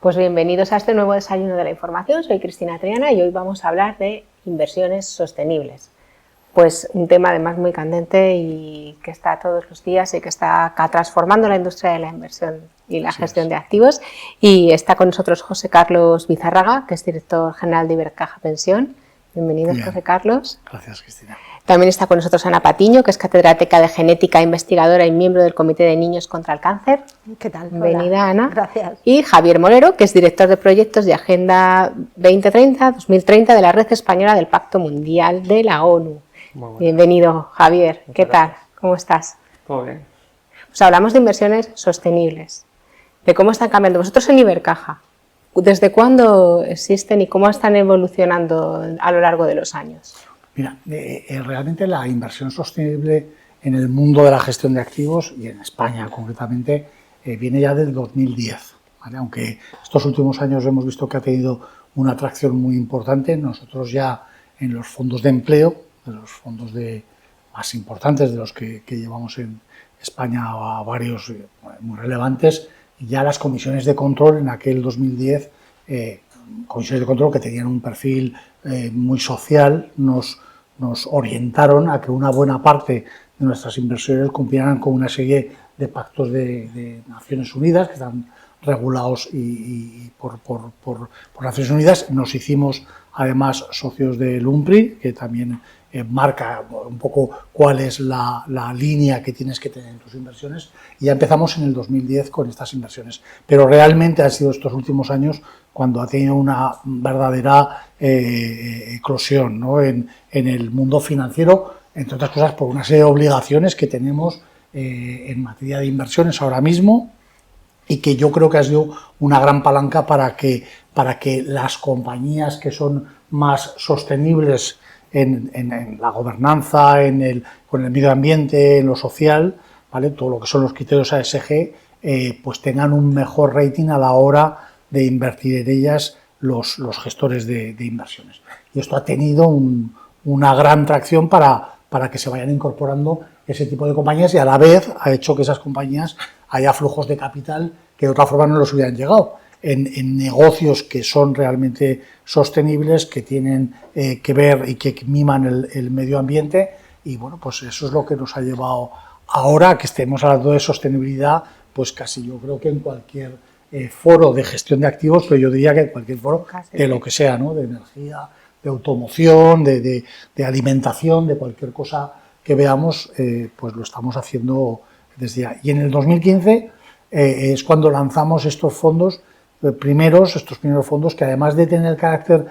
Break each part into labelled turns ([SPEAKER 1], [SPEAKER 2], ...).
[SPEAKER 1] Pues bienvenidos a este nuevo desayuno de la información. Soy Cristina Triana y hoy vamos a hablar de inversiones sostenibles. Pues un tema además muy candente y que está todos los días y que está transformando la industria de la inversión y la gestión de activos. Y está con nosotros José Carlos Bizarraga, que es director general de Ibercaja Pensión. Bienvenido, José Carlos.
[SPEAKER 2] Gracias, Cristina.
[SPEAKER 1] También está con nosotros Ana Patiño, que es catedrática de genética, investigadora y miembro del Comité de Niños contra el Cáncer.
[SPEAKER 3] ¿Qué tal?
[SPEAKER 1] Bienvenida, Ana.
[SPEAKER 3] Gracias.
[SPEAKER 1] Y Javier Molero, que es director de proyectos de Agenda 2030 de la Red Española del Pacto Mundial de la ONU. Bienvenido, Javier. ¿Qué tal? ¿Cómo estás?
[SPEAKER 2] Todo bien.
[SPEAKER 1] Pues hablamos de inversiones sostenibles, de cómo están cambiando. Vosotros en Ibercaja, ¿desde cuándo existen y cómo están evolucionando a lo largo de los años?
[SPEAKER 2] Mira, realmente la inversión sostenible en el mundo de la gestión de activos, y en España concretamente, viene ya del 2010. ¿Vale? Aunque estos últimos años hemos visto que ha tenido una atracción muy importante, nosotros ya en los fondos de empleo, de los fondos más importantes de los que llevamos en España a varios muy relevantes, ya las comisiones de control en aquel 2010, comisiones de control que tenían un perfil muy social, nos orientaron a que una buena parte de nuestras inversiones cumplieran con una serie de pactos de Naciones Unidas que están regulados por Naciones Unidas. Nos hicimos además socios del UNPRI, que también marca un poco cuál es la línea que tienes que tener en tus inversiones, y ya empezamos en el 2010 con estas inversiones. Pero realmente han sido estos últimos años cuando ha tenido una verdadera eclosión, ¿no? en el mundo financiero, entre otras cosas por una serie de obligaciones que tenemos en materia de inversiones ahora mismo, y que yo creo que ha sido una gran palanca para que las compañías que son más sostenibles en la gobernanza, con el medio ambiente, en lo social, ¿vale? Todo lo que son los criterios ASG, pues tengan un mejor rating a la hora de invertir en ellas los gestores de inversiones. Y esto ha tenido una gran tracción para que se vayan incorporando ese tipo de compañías, y a la vez ha hecho que esas compañías haya flujos de capital que de otra forma no los hubieran llegado. En negocios que son realmente sostenibles, que tienen que ver y que miman el medio ambiente, y bueno, pues eso es lo que nos ha llevado ahora que estemos hablando de sostenibilidad, pues casi yo creo que en cualquier foro de gestión de activos, pero yo diría que en cualquier foro de lo que sea, ¿no? De energía, de automoción, de alimentación, de cualquier cosa que veamos, pues lo estamos haciendo desde ya. Y en el 2015 es cuando lanzamos estos fondos, estos primeros fondos, que además de tener el carácter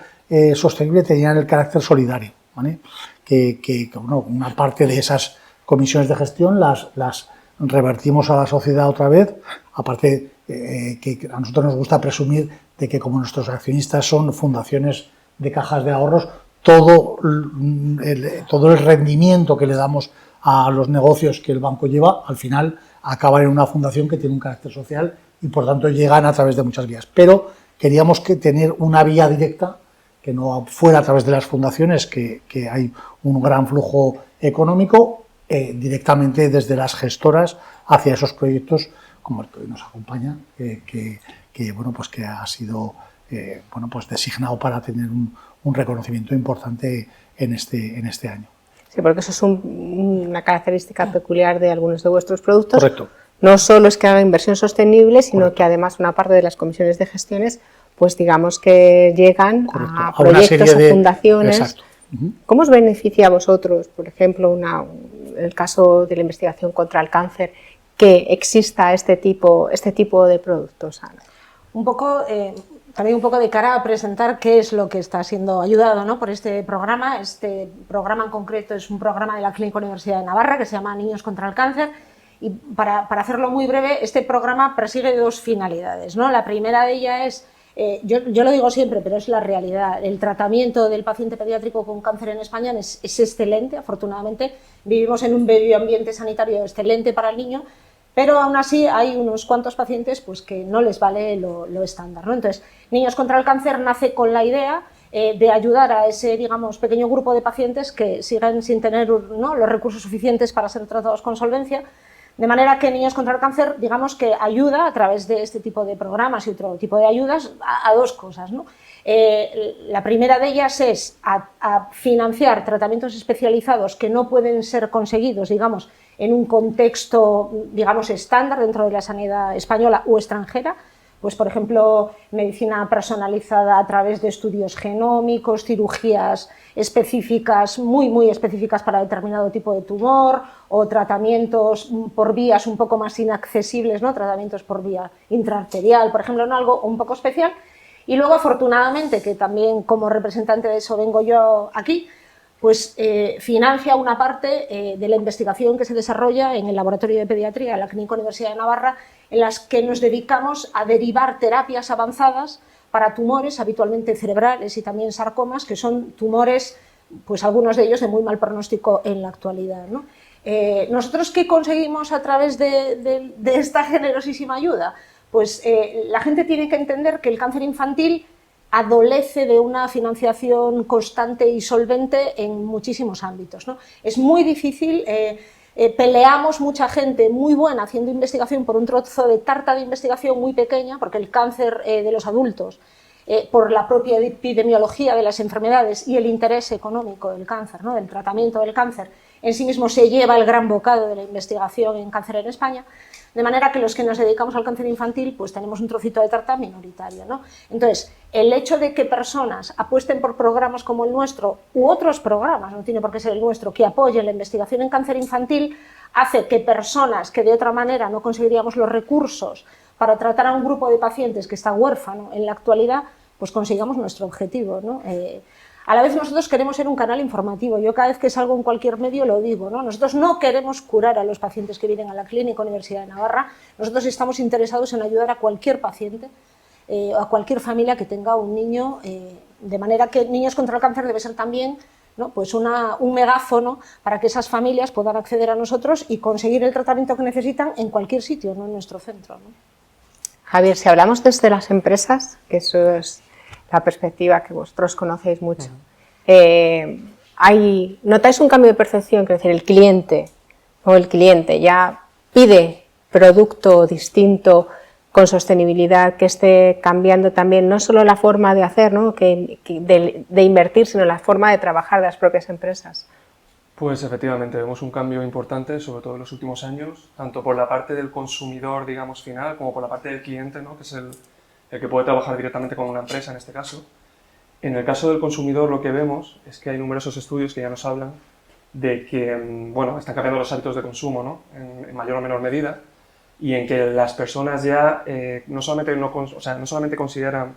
[SPEAKER 2] sostenible, tenían el carácter solidario, ¿vale? Que bueno, una parte de esas comisiones de gestión las revertimos a la sociedad otra vez, aparte que a nosotros nos gusta presumir de que como nuestros accionistas son fundaciones de cajas de ahorros, todo el rendimiento que le damos a los negocios que el banco lleva, al final acaban en una fundación que tiene un carácter social y por tanto llegan a través de muchas vías. Pero queríamos tener una vía directa que no fuera a través de las fundaciones, que hay un gran flujo económico, directamente desde las gestoras hacia esos proyectos como el que hoy nos acompaña, que bueno, pues que ha sido bueno, pues designado para tener un reconocimiento importante en este año.
[SPEAKER 1] Sí, porque eso es una característica peculiar de algunos de vuestros productos.
[SPEAKER 2] Correcto.
[SPEAKER 1] No solo es que haga inversión sostenible, sino
[SPEAKER 2] Correcto.
[SPEAKER 1] que además una parte de las comisiones de gestiones, pues digamos que llegan
[SPEAKER 2] Correcto.
[SPEAKER 1] a proyectos, a fundaciones.
[SPEAKER 2] Exacto.
[SPEAKER 1] ¿Cómo os beneficia a vosotros, por ejemplo, el caso de la investigación contra el cáncer, que exista este tipo de productos, Ana?
[SPEAKER 3] Un poco, también un poco de cara a presentar qué es lo que está siendo ayudado, ¿no?, por este programa. Este programa en concreto es un programa de la Clínica Universidad de Navarra que se llama Niños contra el Cáncer, y para hacerlo muy breve, este programa persigue dos finalidades, ¿no? La primera de ellas es, yo lo digo siempre, pero es la realidad, el tratamiento del paciente pediátrico con cáncer en España es excelente. Afortunadamente vivimos en un medio ambiente sanitario excelente para el niño, pero aún así hay unos cuantos pacientes pues, que no les vale lo estándar, ¿no? Entonces, Niños contra el Cáncer nace con la idea de ayudar a ese, digamos, pequeño grupo de pacientes que siguen sin tener, ¿no?, los recursos suficientes para ser tratados con solvencia, De manera que Niños contra el Cáncer, digamos que ayuda a través de este tipo de programas y otro tipo de ayudas a dos cosas, ¿no? La primera de ellas es a financiar tratamientos especializados que no pueden ser conseguidos, digamos, en un contexto, digamos, estándar dentro de la sanidad española o extranjera. Pues, por ejemplo, medicina personalizada a través de estudios genómicos, cirugías específicas, muy específicas para determinado tipo de tumor, o tratamientos por vías un poco más inaccesibles, ¿no? Tratamientos por vía intraarterial, por ejemplo, ¿no? Algo un poco especial. Y luego, afortunadamente, que también como representante de eso vengo yo aquí, pues financia una parte de la investigación que se desarrolla en el Laboratorio de Pediatría de la Clínica Universidad de Navarra, en las que nos dedicamos a derivar terapias avanzadas para tumores, habitualmente cerebrales y también sarcomas, que son tumores, pues algunos de ellos de muy mal pronóstico en la actualidad, ¿no? ¿Nosotros qué conseguimos a través de esta generosísima ayuda? Pues la gente tiene que entender que el cáncer infantil adolece de una financiación constante y solvente en muchísimos ámbitos, ¿no? Es muy difícil, peleamos mucha gente muy buena haciendo investigación por un trozo de tarta de investigación muy pequeña, porque el cáncer de los adultos, por la propia epidemiología de las enfermedades y el interés económico del cáncer, ¿no? Del tratamiento del cáncer, en sí mismo se lleva el gran bocado de la investigación en cáncer en España, de manera que los que nos dedicamos al cáncer infantil pues tenemos un trocito de tarta minoritario, ¿no? Entonces, el hecho de que personas apuesten por programas como el nuestro u otros programas, no tiene por qué ser el nuestro, que apoyen la investigación en cáncer infantil, hace que personas que de otra manera no conseguiríamos los recursos para tratar a un grupo de pacientes que está huérfano en la actualidad, pues consigamos nuestro objetivo, ¿no? A la vez nosotros queremos ser un canal informativo. Yo cada vez que salgo en cualquier medio lo digo, ¿no? Nosotros no queremos curar a los pacientes que vienen a la Clínica Universidad de Navarra, nosotros estamos interesados en ayudar a cualquier paciente, a cualquier familia que tenga un niño, de manera que Niños contra el Cáncer debe ser también, ¿no? Pues un megáfono para que esas familias puedan acceder a nosotros y conseguir el tratamiento que necesitan en cualquier sitio, no en nuestro centro, ¿no?
[SPEAKER 1] Javier, si hablamos desde las empresas, que eso es la perspectiva que vosotros conocéis mucho, ¿notáis un cambio de percepción? Es decir, el cliente ya pide producto distinto con sostenibilidad, que esté cambiando también no solo la forma de hacer, ¿no? de invertir, sino la forma de trabajar de las propias empresas.
[SPEAKER 4] Pues efectivamente vemos un cambio importante, sobre todo en los últimos años, tanto por la parte del consumidor, digamos, final, como por la parte del cliente, ¿no? Que es el que puede trabajar directamente con una empresa en este caso. En el caso del consumidor lo que vemos es que hay numerosos estudios que ya nos hablan de que, bueno, están cambiando los hábitos de consumo, ¿no? En mayor o menor medida, y en que las personas ya no solamente consideran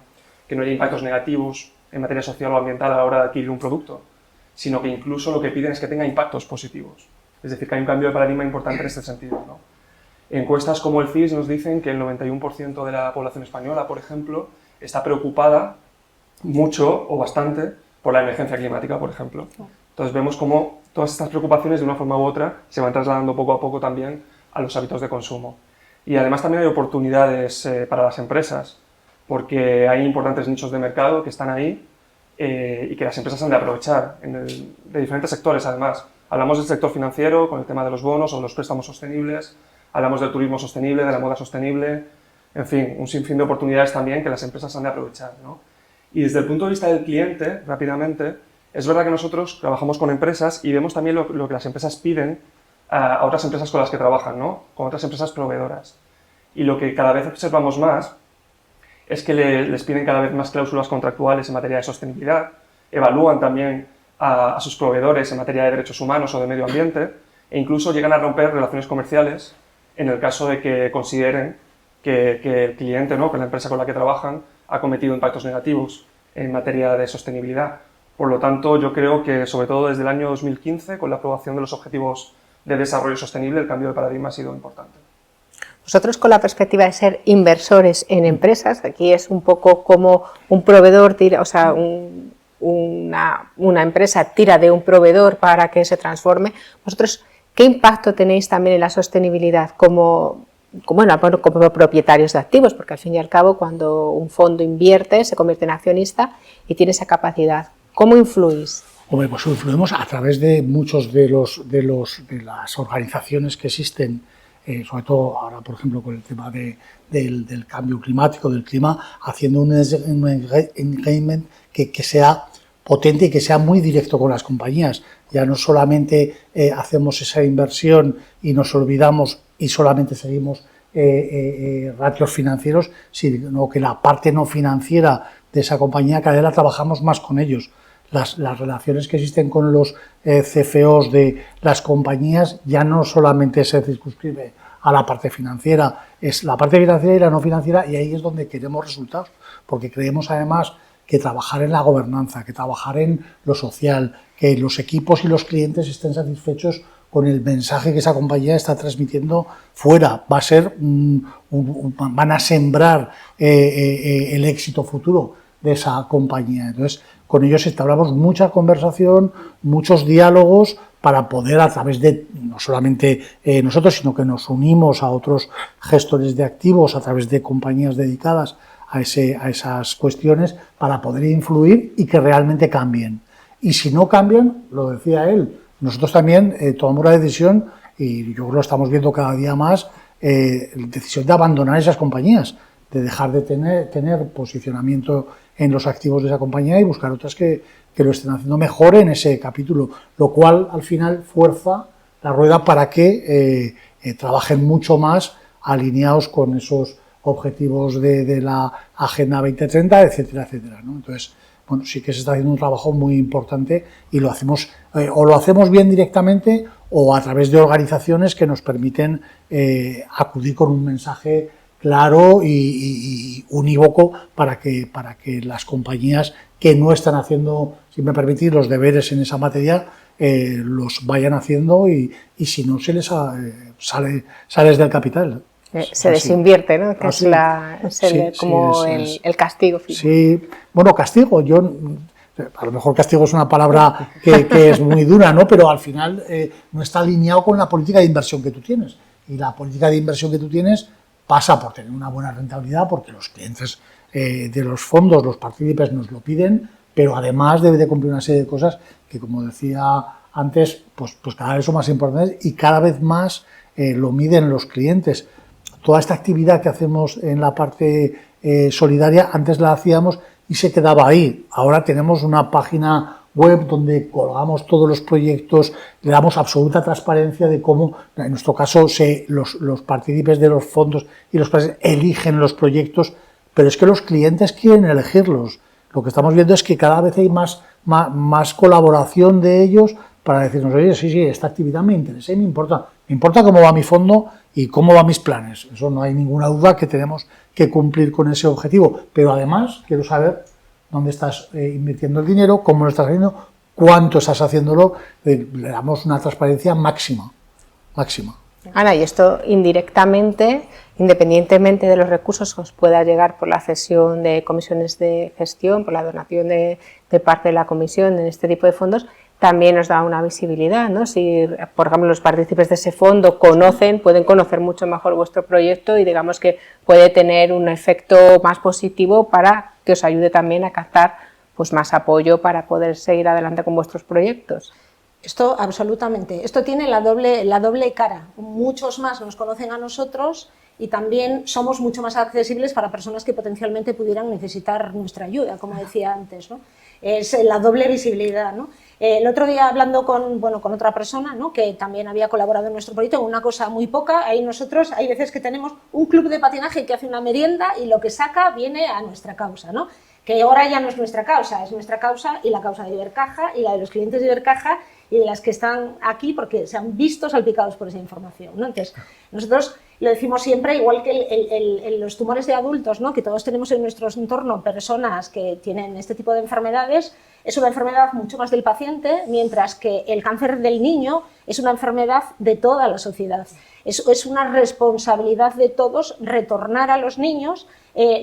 [SPEAKER 4] que no hay impactos negativos en materia social o ambiental a la hora de adquirir un producto, sino que incluso lo que piden es que tenga impactos positivos. Es decir, que hay un cambio de paradigma importante en este sentido, ¿no? Encuestas como el CIS nos dicen que el 91% de la población española, por ejemplo, está preocupada mucho o bastante por la emergencia climática, por ejemplo. Entonces vemos cómo todas estas preocupaciones, de una forma u otra, se van trasladando poco a poco también a los hábitos de consumo. Y además también hay oportunidades para las empresas, porque hay importantes nichos de mercado que están ahí y que las empresas han de aprovechar, de diferentes sectores además. Hablamos del sector financiero, con el tema de los bonos o los préstamos sostenibles, hablamos del turismo sostenible, de la moda sostenible, en fin, un sinfín de oportunidades también que las empresas han de aprovechar, ¿no? Y desde el punto de vista del cliente, rápidamente, es verdad que nosotros trabajamos con empresas y vemos también lo que las empresas piden a otras empresas con las que trabajan, ¿no? Con otras empresas proveedoras. Y lo que cada vez observamos más es que les piden cada vez más cláusulas contractuales en materia de sostenibilidad, evalúan también a sus proveedores en materia de derechos humanos o de medio ambiente, e incluso llegan a romper relaciones comerciales en el caso de que consideren que el cliente, ¿no? Que la empresa con la que trabajan ha cometido impactos negativos en materia de sostenibilidad. Por lo tanto, yo creo que, sobre todo desde el año 2015, con la aprobación de los Objetivos de Desarrollo Sostenible, el cambio de paradigma ha sido importante.
[SPEAKER 1] Vosotros, con la perspectiva de ser inversores en empresas, aquí es un poco como un proveedor tira, o sea, una empresa tira de un proveedor para que se transforme. Vosotros, ¿qué impacto tenéis también en la sostenibilidad como propietarios de activos? Porque al fin y al cabo, cuando un fondo invierte, se convierte en accionista y tiene esa capacidad. ¿Cómo influís?
[SPEAKER 2] Hombre, pues influimos a través de muchos de las organizaciones que existen sobre todo ahora, por ejemplo, con el tema del cambio climático, del clima, haciendo un engagement que sea potente y que sea muy directo con las compañías. Ya no solamente hacemos esa inversión y nos olvidamos y solamente seguimos ratios financieros, sino que la parte no financiera de esa compañía cada vez la trabajamos más con ellos. Las relaciones que existen con los CFOs de las compañías ya no solamente se circunscribe a la parte financiera, es la parte financiera y la no financiera, y ahí es donde queremos resultados, porque creemos además que trabajar en la gobernanza, que trabajar en lo social, que los equipos y los clientes estén satisfechos con el mensaje que esa compañía está transmitiendo fuera, va a ser van a sembrar el éxito futuro de esa compañía. Entonces, con ellos entablamos mucha conversación, muchos diálogos para poder, a través de no solamente nosotros, sino que nos unimos a otros gestores de activos a través de compañías dedicadas a esas cuestiones, para poder influir y que realmente cambien. Y si no cambian, lo decía él, nosotros también tomamos la decisión, y yo creo que lo estamos viendo cada día más, decisión de abandonar esas compañías, de dejar de tener posicionamiento en los activos de esa compañía y buscar otras que lo estén haciendo mejor en ese capítulo, lo cual al final fuerza la rueda para que trabajen mucho más alineados con esos objetivos de la Agenda 2030, etcétera, etcétera, ¿no? Entonces, bueno, sí que se está haciendo un trabajo muy importante y lo hacemos, o lo hacemos bien directamente o a través de organizaciones que nos permiten acudir con un mensaje claro y unívoco para que las compañías que no están haciendo, si me permitís, los deberes en esa materia, los vayan haciendo y si no, se les sales del capital.
[SPEAKER 1] Se desinvierte, ¿no? Que es como el castigo final.
[SPEAKER 2] Sí, bueno, castigo, a lo mejor castigo es una palabra que es muy dura, ¿no? Pero al final no está alineado con la política de inversión que tú tienes. Y la política de inversión que tú tienes pasa por tener una buena rentabilidad, porque los clientes de los fondos, los partícipes nos lo piden, pero además debe de cumplir una serie de cosas que, como decía antes, pues cada vez son más importantes y cada vez más lo miden los clientes. Toda esta actividad que hacemos en la parte solidaria, antes la hacíamos y se quedaba ahí. Ahora tenemos una página web donde colgamos todos los proyectos, le damos absoluta transparencia de cómo, en nuestro caso, los partícipes de los fondos y los países eligen los proyectos, pero es que los clientes quieren elegirlos. Lo que estamos viendo es que cada vez hay más colaboración de ellos para decirnos, oye, sí, esta actividad me interesa y me importa cómo va mi fondo y cómo van mis planes. Eso no hay ninguna duda que tenemos que cumplir con ese objetivo, pero además quiero saber dónde estás invirtiendo el dinero, cómo lo estás haciendo, cuánto estás haciéndolo, le damos una transparencia máxima.
[SPEAKER 1] Ana, y esto indirectamente, independientemente de los recursos que os pueda llegar por la cesión de comisiones de gestión, por la donación de parte de la comisión en este tipo de fondos, también nos da una visibilidad, ¿no? Si, por ejemplo, los partícipes de ese fondo pueden conocer mucho mejor vuestro proyecto y digamos que puede tener un efecto más positivo para que os ayude también a captar pues más apoyo para poder seguir adelante con vuestros proyectos.
[SPEAKER 3] Esto absolutamente. Esto tiene la doble cara. Muchos más nos conocen a nosotros y también somos mucho más accesibles para personas que potencialmente pudieran necesitar nuestra ayuda, como decía antes, ¿no? Es la doble visibilidad, ¿no? El otro día hablando con otra persona, ¿no?, que también había colaborado en nuestro proyecto en una cosa muy poca, ahí nosotros hay veces que tenemos un club de patinaje que hace una merienda y lo que saca viene a nuestra causa, ¿no? Que ahora ya no es nuestra causa, es nuestra causa y la causa de Ibercaja y la de los clientes de Ibercaja y de las que están aquí porque se han visto salpicados por esa información, ¿no? Entonces, nosotros lo decimos siempre, igual que los tumores de adultos, ¿no?, que todos tenemos en nuestro entorno personas que tienen este tipo de enfermedades, es una enfermedad mucho más del paciente, mientras que el cáncer del niño es una enfermedad de toda la sociedad. Es una responsabilidad de todos retornar a los niños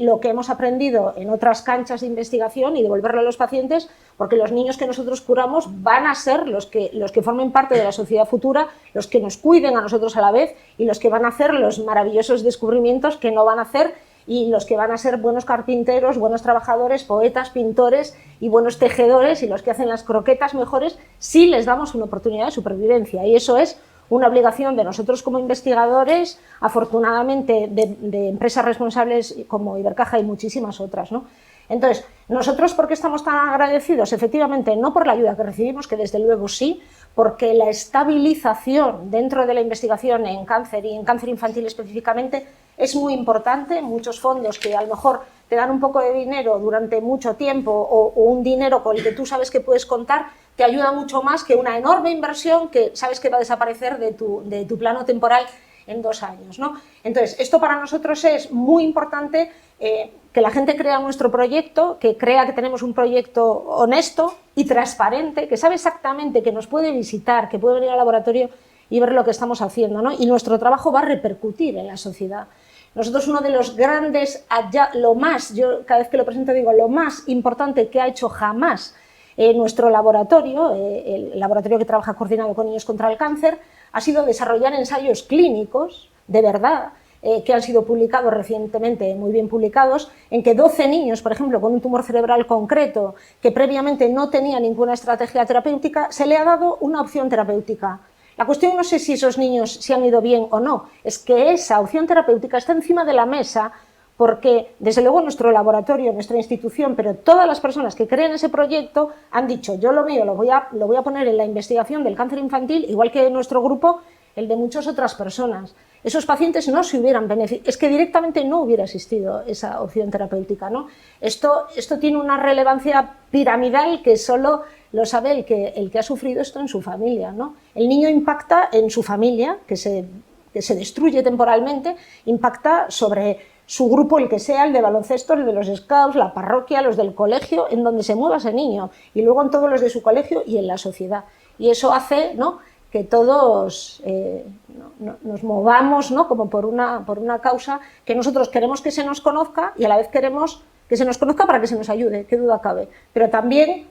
[SPEAKER 3] lo que hemos aprendido en otras canchas de investigación y devolverlo a los pacientes, porque los niños que nosotros curamos van a ser los que formen parte de la sociedad futura, los que nos cuiden a nosotros a la vez y los que van a hacer los maravillosos descubrimientos que no van a hacer y los que van a ser buenos carpinteros, buenos trabajadores, poetas, pintores y buenos tejedores y los que hacen las croquetas mejores si les damos una oportunidad de supervivencia. Y eso es una obligación de nosotros como investigadores, afortunadamente de empresas responsables como Ibercaja y muchísimas otras, ¿no? Entonces, nosotros, ¿por qué estamos tan agradecidos? Efectivamente, no por la ayuda que recibimos, que desde luego sí, porque la estabilización dentro de la investigación en cáncer y en cáncer infantil específicamente es muy importante. Muchos fondos que a lo mejor te dan un poco de dinero durante mucho tiempo o un dinero con el que tú sabes que puedes contar, te ayuda mucho más que una enorme inversión que sabes que va a desaparecer de tu plano temporal en 2 años, ¿no? Entonces, esto para nosotros es muy importante, que la gente crea nuestro proyecto, que crea que tenemos un proyecto honesto y transparente, que sabe exactamente que nos puede visitar, que puede venir al laboratorio y ver lo que estamos haciendo, ¿no? Y nuestro trabajo va a repercutir en la sociedad. Nosotros uno de los grandes, yo cada vez que lo presento digo, lo más importante que ha hecho jamás nuestro laboratorio, el laboratorio que trabaja coordinado con Niños contra el Cáncer, ha sido desarrollar ensayos clínicos, de verdad, que han sido publicados recientemente, muy bien publicados, en que 12 niños, por ejemplo, con un tumor cerebral concreto, que previamente no tenía ninguna estrategia terapéutica, se le ha dado una opción terapéutica. La cuestión no sé si esos niños se han ido bien o no, es que esa opción terapéutica está encima de la mesa porque, desde luego, nuestro laboratorio, nuestra institución, pero todas las personas que creen ese proyecto han dicho, yo lo mío lo voy a poner en la investigación del cáncer infantil, igual que nuestro grupo, el de muchas otras personas. Esos pacientes no se hubieran beneficiado, es que directamente no hubiera existido esa opción terapéutica, ¿no? Esto tiene una relevancia piramidal que solo lo sabe el que ha sufrido esto en su familia, ¿no? El niño impacta en su familia, que se destruye temporalmente, impacta sobre su grupo, el que sea, el de baloncesto, el de los scouts, la parroquia, los del colegio, en donde se mueva ese niño, y luego en todos los de su colegio y en la sociedad. Y eso hace, ¿no?, que todos nos movamos, ¿no?, como por una causa que nosotros queremos que se nos conozca y a la vez queremos que se nos conozca para que se nos ayude, qué duda cabe. Pero también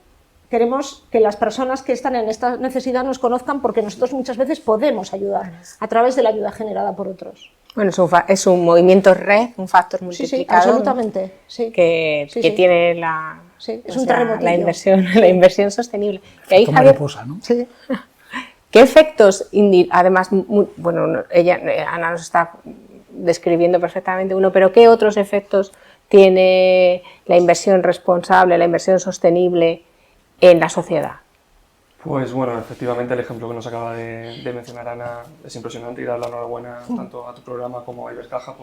[SPEAKER 3] queremos que las personas que están en esta necesidad nos conozcan porque nosotros muchas veces podemos ayudar a través de la ayuda generada por otros.
[SPEAKER 1] Bueno, es un movimiento red, un factor multiplicador.
[SPEAKER 3] Sí, absolutamente.
[SPEAKER 1] ¿No?
[SPEAKER 3] Sí.
[SPEAKER 1] Que tiene
[SPEAKER 3] es un terremotillo.
[SPEAKER 1] la inversión sostenible. Y ahí, Javier,
[SPEAKER 2] mariposa, ¿no?
[SPEAKER 1] Sí. ¿Qué efectos, además, bueno, Ana nos está describiendo perfectamente uno, pero qué otros efectos tiene la inversión responsable, la inversión sostenible en la sociedad?
[SPEAKER 4] Pues bueno, efectivamente el ejemplo que nos acaba de mencionar Ana es impresionante y dar la enhorabuena tanto a tu programa como a Ibercaja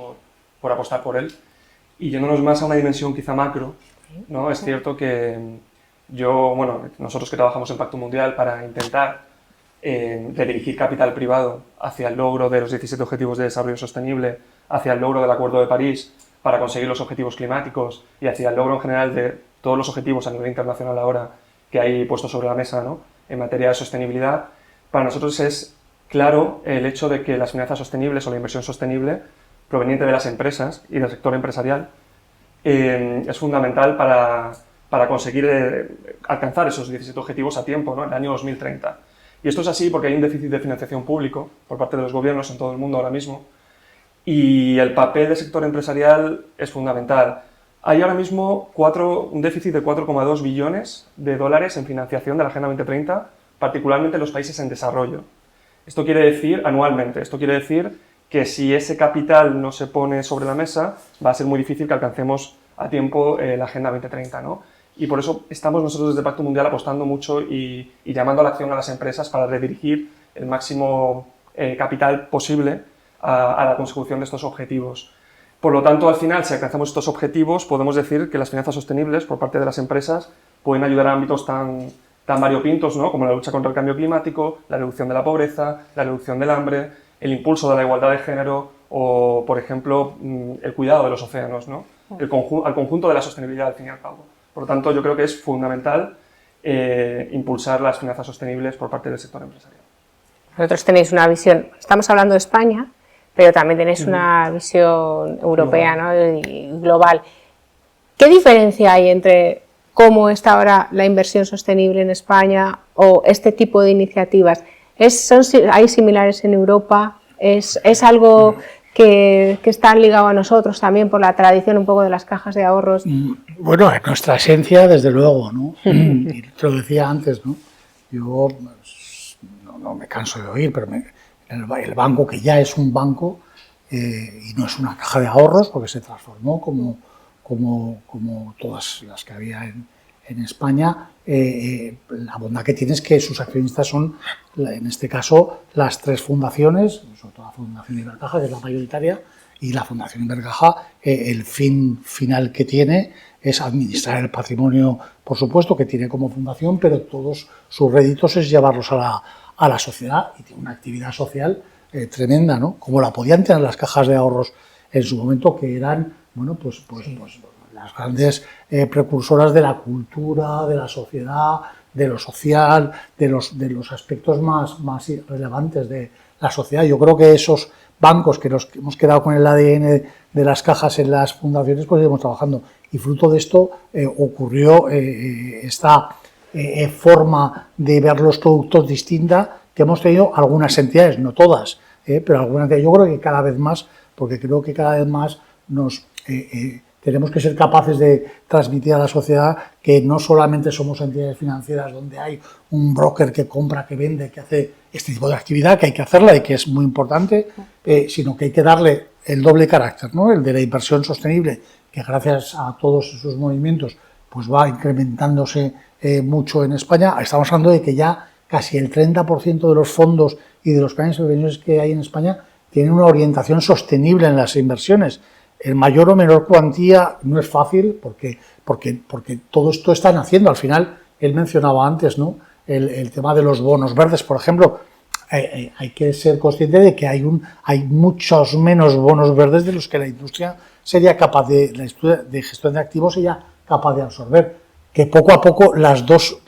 [SPEAKER 4] por apostar por él. Y yéndonos más a una dimensión quizá macro, ¿no? Es cierto que nosotros que trabajamos en Pacto Mundial para intentar redirigir capital privado hacia el logro de los 17 Objetivos de Desarrollo Sostenible, hacia el logro del Acuerdo de París para conseguir los objetivos climáticos y hacia el logro en general de todos los objetivos a nivel internacional ahora que hay puestos sobre la mesa, ¿no?, en materia de sostenibilidad, para nosotros es claro el hecho de que las finanzas sostenibles o la inversión sostenible proveniente de las empresas y del sector empresarial es fundamental para conseguir alcanzar esos 17 objetivos a tiempo, ¿no?, en el año 2030. Y esto es así porque hay un déficit de financiación público por parte de los gobiernos en todo el mundo ahora mismo y el papel del sector empresarial es fundamental. Hay ahora mismo un déficit de 4,2 billones de dólares en financiación de la Agenda 2030, particularmente en los países en desarrollo. Esto quiere decir, anualmente, que si ese capital no se pone sobre la mesa, va a ser muy difícil que alcancemos a tiempo la Agenda 2030, ¿no? Y por eso estamos nosotros desde Pacto Mundial apostando mucho y llamando a la acción a las empresas para redirigir el máximo capital posible a la consecución de estos objetivos. Por lo tanto, al final, si alcanzamos estos objetivos, podemos decir que las finanzas sostenibles por parte de las empresas pueden ayudar a ámbitos tan variopintos, ¿no?, como la lucha contra el cambio climático, la reducción de la pobreza, la reducción del hambre, el impulso de la igualdad de género o, por ejemplo, el cuidado de los océanos, ¿no?, al conjunto de la sostenibilidad, al fin y al cabo. Por lo tanto, yo creo que es fundamental impulsar las finanzas sostenibles por parte del sector empresarial.
[SPEAKER 1] Vosotros tenéis una visión, estamos hablando de España, pero también tenéis una visión europea, ¿no?, y global. ¿Qué diferencia hay entre cómo está ahora la inversión sostenible en España o este tipo de iniciativas? ¿Hay similares en Europa? ¿Es algo que están ligados a nosotros también por la tradición un poco de las cajas de ahorros?
[SPEAKER 2] Bueno, en nuestra esencia, desde luego, ¿no? Y te lo decía antes, ¿no? Yo no me canso de oír, pero el banco, que ya es un banco y no es una caja de ahorros, porque se transformó como todas las que había en España. La bondad que tiene es que sus accionistas son, en este caso, las 3 fundaciones, sobre todo la Fundación Ibercaja, que es la mayoritaria, y la Fundación Ibercaja, el fin final que tiene es administrar el patrimonio, por supuesto, que tiene como fundación, pero todos sus réditos es llevarlos a la sociedad, y tiene una actividad social tremenda, ¿no? Como la podían tener las cajas de ahorros en su momento, que eran, bueno, pues las grandes precursoras de la cultura, de la sociedad, de lo social, de los aspectos más relevantes de la sociedad. Yo creo que esos bancos que nos hemos quedado con el ADN de las cajas en las fundaciones, pues seguimos trabajando. Y fruto de esto ocurrió esta forma de ver los productos distinta que hemos tenido algunas entidades, no todas, pero algunas. Yo creo que cada vez más, porque creo que cada vez más tenemos que ser capaces de transmitir a la sociedad que no solamente somos entidades financieras donde hay un broker que compra, que vende, que hace este tipo de actividad, que hay que hacerla y que es muy importante, sino que hay que darle el doble carácter, ¿no? El de la inversión sostenible, que gracias a todos esos movimientos pues va incrementándose mucho en España. Estamos hablando de que ya casi el 30% de los fondos y de los planes de pensiones que hay en España tienen una orientación sostenible en las inversiones. En mayor o menor cuantía no es fácil porque todo esto está naciendo. Al final, él mencionaba antes, ¿no?, el tema de los bonos verdes, por ejemplo. Hay que ser consciente de que hay muchos menos bonos verdes de los que la industria sería capaz de gestión de activos sería capaz de absorber. Que poco a poco las dos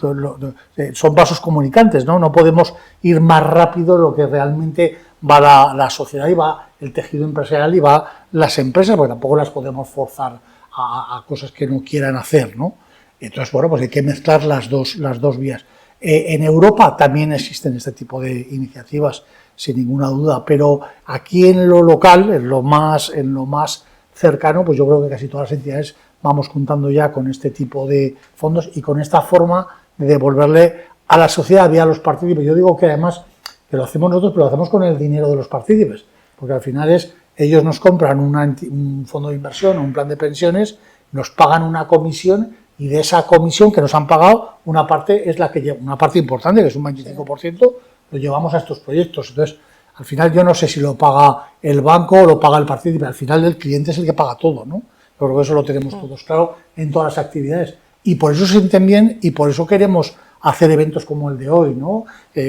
[SPEAKER 2] son vasos comunicantes, ¿no? No podemos ir más rápido de lo que realmente va la sociedad y va el tejido empresarial y va las empresas, porque tampoco las podemos forzar a cosas que no quieran hacer, ¿no? Entonces, bueno, pues hay que mezclar las dos vías. En Europa también existen este tipo de iniciativas, sin ninguna duda, pero aquí en lo local, en lo más cercano, pues yo creo que casi todas las entidades vamos contando ya con este tipo de fondos y con esta forma de devolverle a la sociedad vía los partícipes. Yo digo que además que lo hacemos nosotros, pero lo hacemos con el dinero de los partícipes, porque al final ellos nos compran un fondo de inversión o un plan de pensiones, nos pagan una comisión y de esa comisión que nos han pagado, una parte es la que lleva, una parte importante, que es un 25%, lo llevamos a estos proyectos. Entonces, al final yo no sé si lo paga el banco o lo paga el partícipe, al final el cliente es el que paga todo, ¿no? Yo creo que eso lo tenemos todos claro en todas las actividades. Y por eso se sienten bien y por eso queremos hacer eventos como el de hoy, ¿no?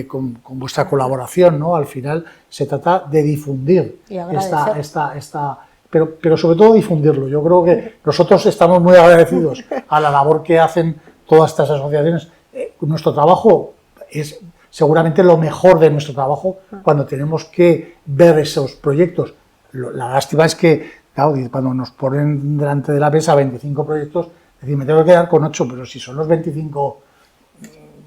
[SPEAKER 2] Con vuestra colaboración, ¿no? Al final se trata de difundir pero sobre todo difundirlo. Yo creo que nosotros estamos muy agradecidos a la labor que hacen todas estas asociaciones. Nuestro trabajo es seguramente lo mejor de nuestro trabajo cuando tenemos que ver esos proyectos. La lástima es que, claro, cuando nos ponen delante de la mesa 25 proyectos, es decir, me tengo que quedar con 8, pero si son los 25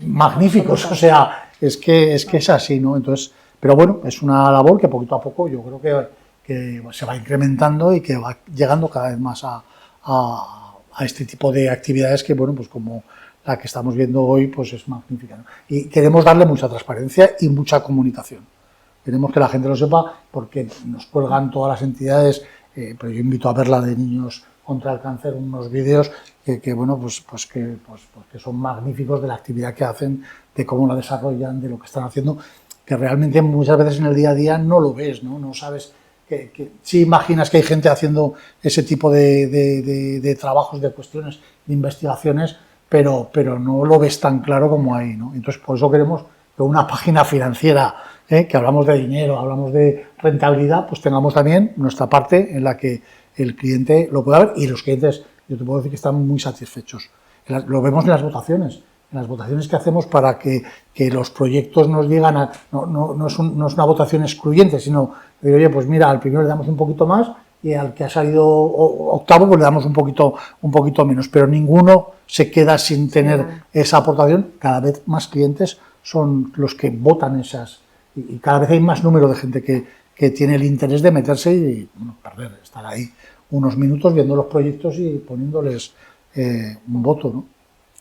[SPEAKER 2] magníficos, o sea, es que es así, ¿no? Entonces, pero bueno, es una labor que poquito a poco yo creo que se va incrementando y que va llegando cada vez más a este tipo de actividades que, bueno, pues como la que estamos viendo hoy, pues es magnífica, ¿no? Y queremos darle mucha transparencia y mucha comunicación. Queremos que la gente lo sepa porque nos cuelgan todas las entidades, pero yo invito a ver la de Niños contra el Cáncer, unos vídeos que bueno, pues que son magníficos de la actividad que hacen, de cómo la desarrollan, de lo que están haciendo, que realmente muchas veces en el día a día no lo ves, ¿no? No sabes que sí imaginas que hay gente haciendo ese tipo de trabajos, de cuestiones, de investigaciones, pero no lo ves tan claro como ahí, ¿no? Entonces, por eso queremos que una página financiera, que hablamos de dinero, hablamos de rentabilidad, pues tengamos también nuestra parte en la que el cliente lo pueda ver y los clientes, yo te puedo decir que están muy satisfechos. Lo vemos en las votaciones que hacemos para que los proyectos nos llegan a... No es una votación excluyente, sino de, oye, pues mira, al primero le damos un poquito más y al que ha salido octavo pues le damos un poquito menos, pero ninguno se queda sin tener esa aportación. Cada vez más clientes son los que votan esas y cada vez hay más número de gente que tiene el interés de meterse y bueno, estar ahí unos minutos viendo los proyectos y poniéndoles un voto, ¿no?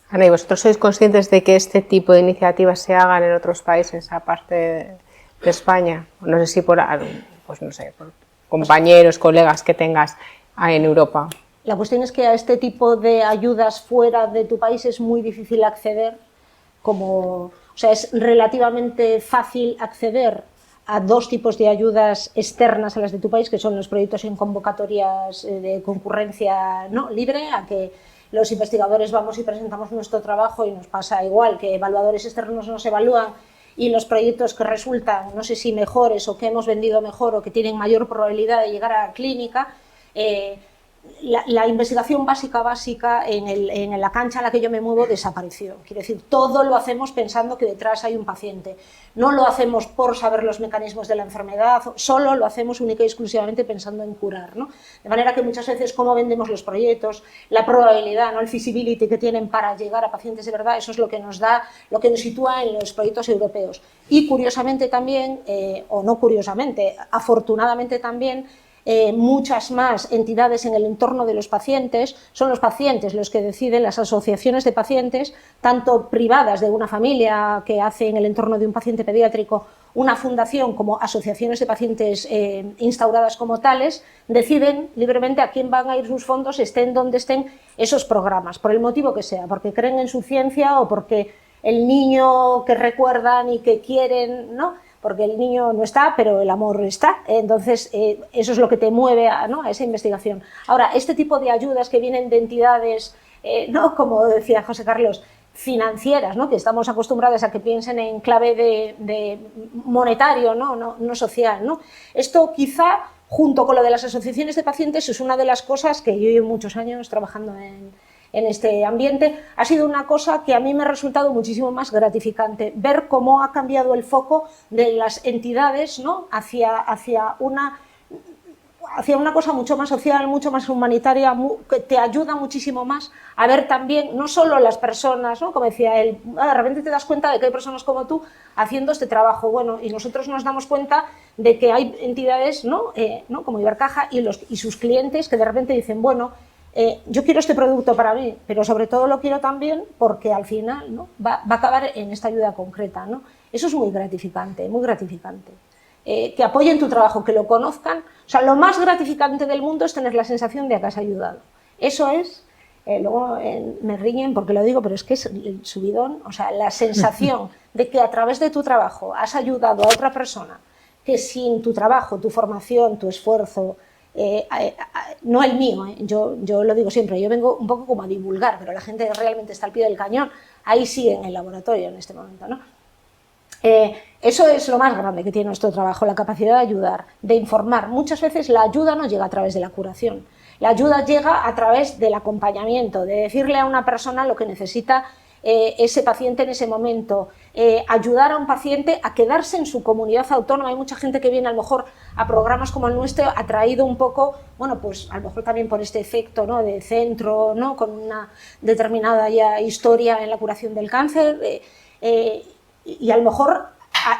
[SPEAKER 1] Ana, ¿y vosotros sois conscientes de que este tipo de iniciativas se hagan en otros países, aparte de España? No sé si por, pues no sé, por compañeros, colegas que tengas en Europa.
[SPEAKER 3] La cuestión es que a este tipo de ayudas fuera de tu país es muy difícil acceder, o sea, es relativamente fácil acceder a dos tipos de ayudas externas a las de tu país, que son los proyectos en convocatorias de concurrencia libre, a que los investigadores vamos y presentamos nuestro trabajo y nos pasa igual, que evaluadores externos nos evalúan y los proyectos que resultan, no sé si mejores o que hemos vendido mejor o que tienen mayor probabilidad de llegar a la clínica, la investigación básica en la cancha en la que yo me muevo desapareció. Quiero decir, todo lo hacemos pensando que detrás hay un paciente. No lo hacemos por saber los mecanismos de la enfermedad, solo lo hacemos única y exclusivamente pensando en curar, ¿no? De manera que muchas veces cómo vendemos los proyectos, la probabilidad, ¿no? El feasibility que tienen para llegar a pacientes de verdad, eso es lo que nos da, lo que nos sitúa en los proyectos europeos. Y curiosamente también, o no curiosamente, afortunadamente también, muchas más entidades en el entorno de los pacientes, son los pacientes los que deciden, las asociaciones de pacientes, tanto privadas de una familia que hace en el entorno de un paciente pediátrico una fundación como asociaciones de pacientes instauradas como tales, deciden libremente a quién van a ir sus fondos, estén donde estén esos programas, por el motivo que sea, porque creen en su ciencia o porque el niño que recuerdan y que quieren, ¿no? Porque el niño no está, pero el amor está. Entonces, eso es lo que te mueve a esa investigación. Ahora, este tipo de ayudas que vienen de entidades, como decía José Carlos, financieras, ¿no? Que estamos acostumbrados a que piensen en clave de monetario, no social, ¿no? Esto quizá, junto con lo de las asociaciones de pacientes, es una de las cosas que yo llevo muchos años trabajando en este ambiente, ha sido una cosa que a mí me ha resultado muchísimo más gratificante, ver cómo ha cambiado el foco de las entidades, ¿no? hacia una cosa mucho más social, mucho más humanitaria, que te ayuda muchísimo más a ver también, no solo las personas, ¿no? Como decía él, de repente te das cuenta de que hay personas como tú haciendo este trabajo, bueno, y nosotros nos damos cuenta de que hay entidades, como Ibercaja y sus clientes que de repente dicen, bueno, yo quiero este producto para mí, pero sobre todo lo quiero también porque al final, ¿no? va a acabar en esta ayuda concreta, ¿no? Eso es muy gratificante, muy gratificante. Que apoyen tu trabajo, que lo conozcan. O sea, lo más gratificante del mundo es tener la sensación de que has ayudado. Eso es, luego me riñen porque lo digo, pero es que es el subidón, o sea, la sensación de que a través de tu trabajo has ayudado a otra persona, que sin tu trabajo, tu formación, tu esfuerzo, no el mío, yo lo digo siempre, yo vengo un poco como a divulgar, pero la gente realmente está al pie del cañón, ahí sí en el laboratorio en este momento, ¿no? Eso es lo más grande que tiene nuestro trabajo, la capacidad de ayudar, de informar. Muchas veces la ayuda no llega a través de la curación, la ayuda llega a través del acompañamiento, de decirle a una persona lo que necesita ese paciente en ese momento, ayudar a un paciente a quedarse en su comunidad autónoma. Hay mucha gente que viene a lo mejor a programas como el nuestro atraído un poco, bueno, pues a lo mejor también por este efecto, ¿no? De centro, ¿no? Con una determinada ya historia en la curación del cáncer, y a lo mejor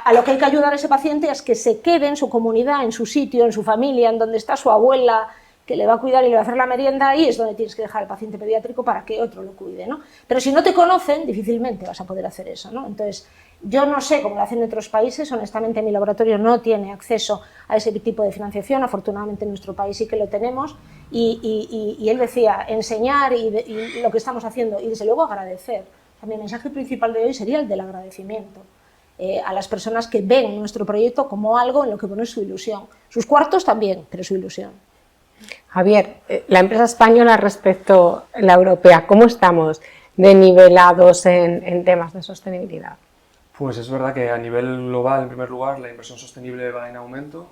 [SPEAKER 3] a lo que hay que ayudar a ese paciente es que se quede en su comunidad, en su sitio, en su familia, en donde está su abuela, que le va a cuidar y le va a hacer la merienda, ahí es donde tienes que dejar al paciente pediátrico para que otro lo cuide, ¿no? Pero si no te conocen, difícilmente vas a poder hacer eso, ¿no? Entonces, yo no sé cómo lo hacen en otros países, honestamente mi laboratorio no tiene acceso a ese tipo de financiación, afortunadamente en nuestro país sí que lo tenemos, y él decía, enseñar y lo que estamos haciendo, y desde luego agradecer. O sea, mi mensaje principal de hoy sería el del agradecimiento. A las personas que ven nuestro proyecto como algo en lo que poner su ilusión. Sus cuartos también, pero su ilusión.
[SPEAKER 1] Javier, la empresa española respecto a la europea, ¿cómo estamos de nivelados en temas de sostenibilidad?
[SPEAKER 4] Pues es verdad que a nivel global, en primer lugar, la inversión sostenible va en aumento.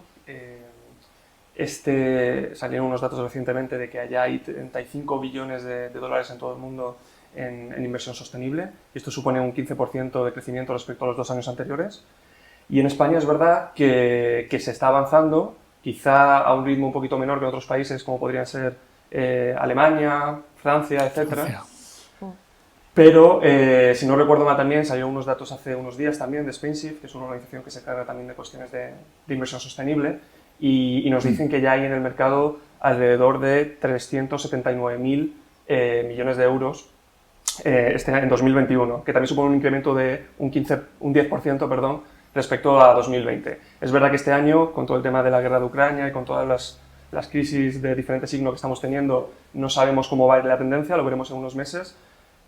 [SPEAKER 4] Salieron unos datos recientemente de que allá hay 35 billones de dólares en todo el mundo en inversión sostenible, y esto supone un 15% de crecimiento respecto a los 2 años anteriores. Y en España es verdad que se está avanzando, quizá a un ritmo un poquito menor que en otros países como podrían ser Alemania, Francia, etc. Pero, si no recuerdo mal, también salieron unos datos hace unos días también de Spainship, que es una organización que se encarga también de cuestiones de inversión sostenible, y nos dicen que ya hay en el mercado alrededor de 379.000 millones de euros en 2021, que también supone un incremento de un 10%, respecto a 2020. Es verdad que este año, con todo el tema de la guerra de Ucrania y con todas las crisis de diferentes signos que estamos teniendo, no sabemos cómo va a ir la tendencia, lo veremos en unos meses,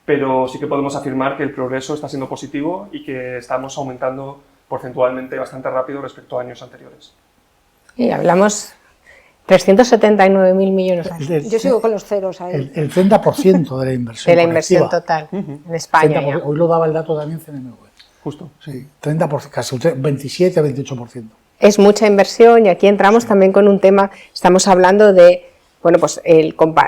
[SPEAKER 4] pero sí que podemos afirmar que el progreso está siendo positivo y que estamos aumentando porcentualmente bastante rápido respecto a años anteriores.
[SPEAKER 1] Y hablamos 379.000 millones.
[SPEAKER 3] Yo sigo con los ceros ahí.
[SPEAKER 2] El 30% de la inversión.
[SPEAKER 1] De la inversión
[SPEAKER 2] colectiva.
[SPEAKER 1] total en España. Ya.
[SPEAKER 2] Hoy lo daba el dato también CNMV.
[SPEAKER 4] Justo.
[SPEAKER 2] Sí, 30%, casi 27-28%.
[SPEAKER 1] Es mucha inversión y aquí entramos también con un tema, estamos hablando de, bueno, pues